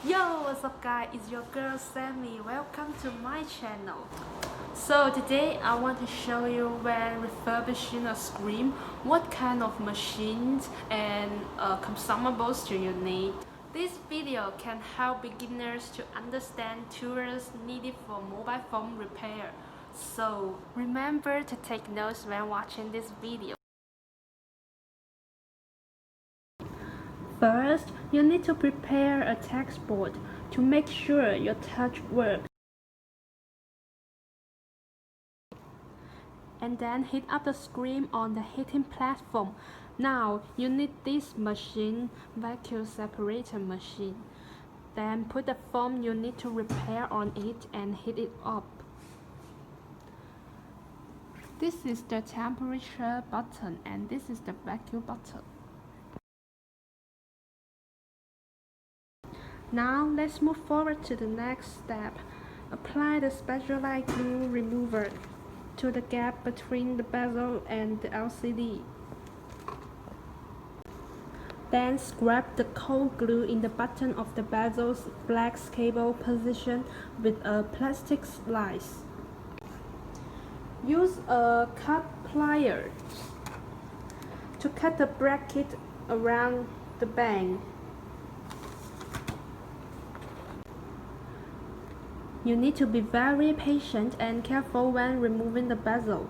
Yo, what's up guys, it's your girl Sammy. Welcome to my channel. So today I want to show you when refurbishing a screen, what kind of machines and consumables do you need. This video can help beginners to understand tools needed for mobile phone repair. So remember to take notes when watching this video. First, you need to prepare a text board to make sure your touch works. And then heat up the screen on the heating platform. Now, you need this machine, vacuum separator machine. Then put the foam you need to repair on it and heat it up. This is the temperature button and this is the vacuum button. Now let's move forward to the next step. Apply the specialized glue remover to the gap between the bezel and the LCD. Then scrape the cold glue in the button of the bezel's flex cable position with a plastic slice. Use a cut plier to cut the bracket around the bang. You need to be very patient and careful when removing the bezel.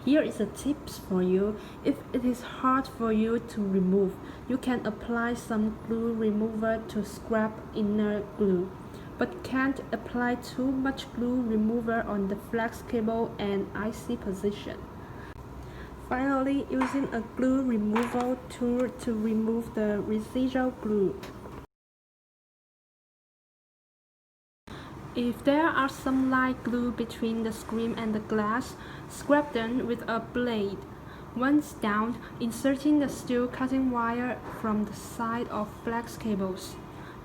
Here is a tip for you. If it is hard for you to remove, you can apply some glue remover to scrap inner glue, but can't apply too much glue remover on the flex cable and IC position. Finally, using a glue removal tool to remove the residual glue. If there are some light glue between the screen and the glass, scrape them with a blade. Once down, inserting the steel cutting wire from the side of flex cables.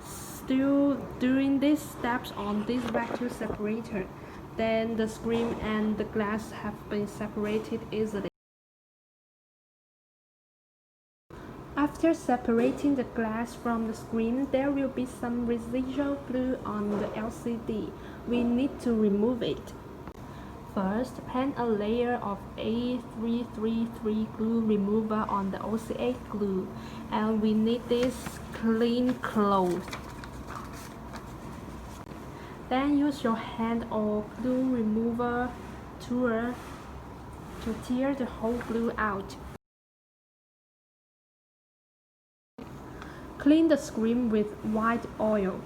Still doing these steps on this vacuum separator, then the screen and the glass have been separated easily. After separating the glass from the screen, there will be some residual glue on the LCD. We need to remove it. First, paint a layer of A333 glue remover on the OCA glue, and we need this clean cloth. Then use your hand or glue remover tool to tear the whole glue out. Clean the screen with white oil.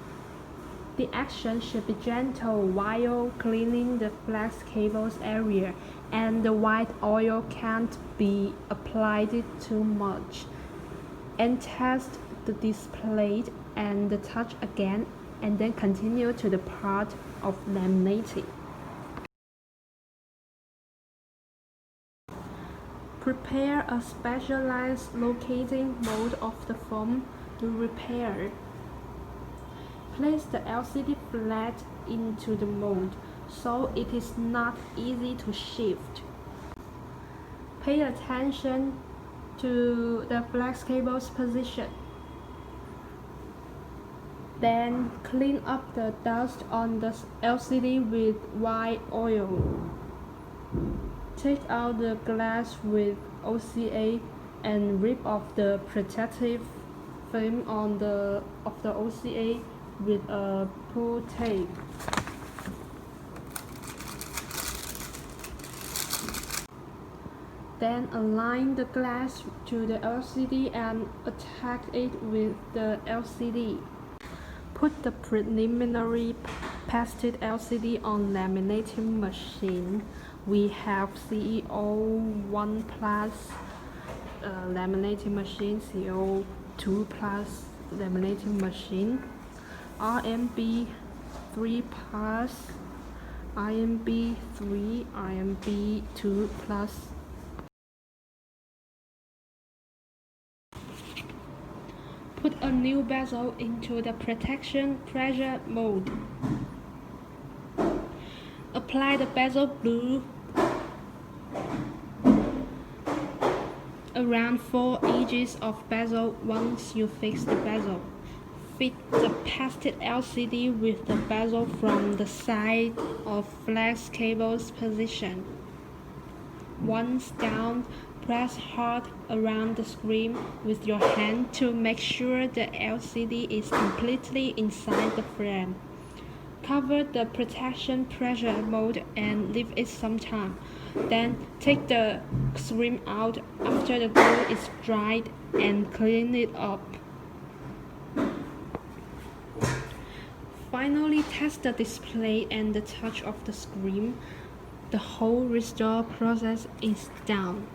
The action should be gentle while cleaning the flex cables area, and the white oil can't be applied too much. And test the display and the touch again, and then continue to the part of laminating. Prepare a specialized locating mold of the foam to repair. Place the LCD flat into the mold so it is not easy to shift. Pay attention to the flex cable's position. Then clean up the dust on the LCD with white oil. Take out the glass with OCA and rip off the protective film of the OCA with a pull tape. Then align the glass to the LCD and attach it with the LCD. Put the preliminary pasted LCD on laminating machine. We have CO1 plus laminating machine, CO2 plus laminating machine, RMB 3 plus, IMB 3, IMB 2 plus. Put a new bezel into the protection pressure mode. Apply the bezel glue around 4 edges of bezel once you fix the bezel. fit the pasted LCD with the bezel from the side of flex cable's position. Once down, press hard around the screen with your hand to make sure the LCD is completely inside the frame. Cover the protection pressure mode and leave it some time. Then take the screen out after the glue is dried and clean it up. Finally, test the display and the touch of the screen. The whole restore process is done.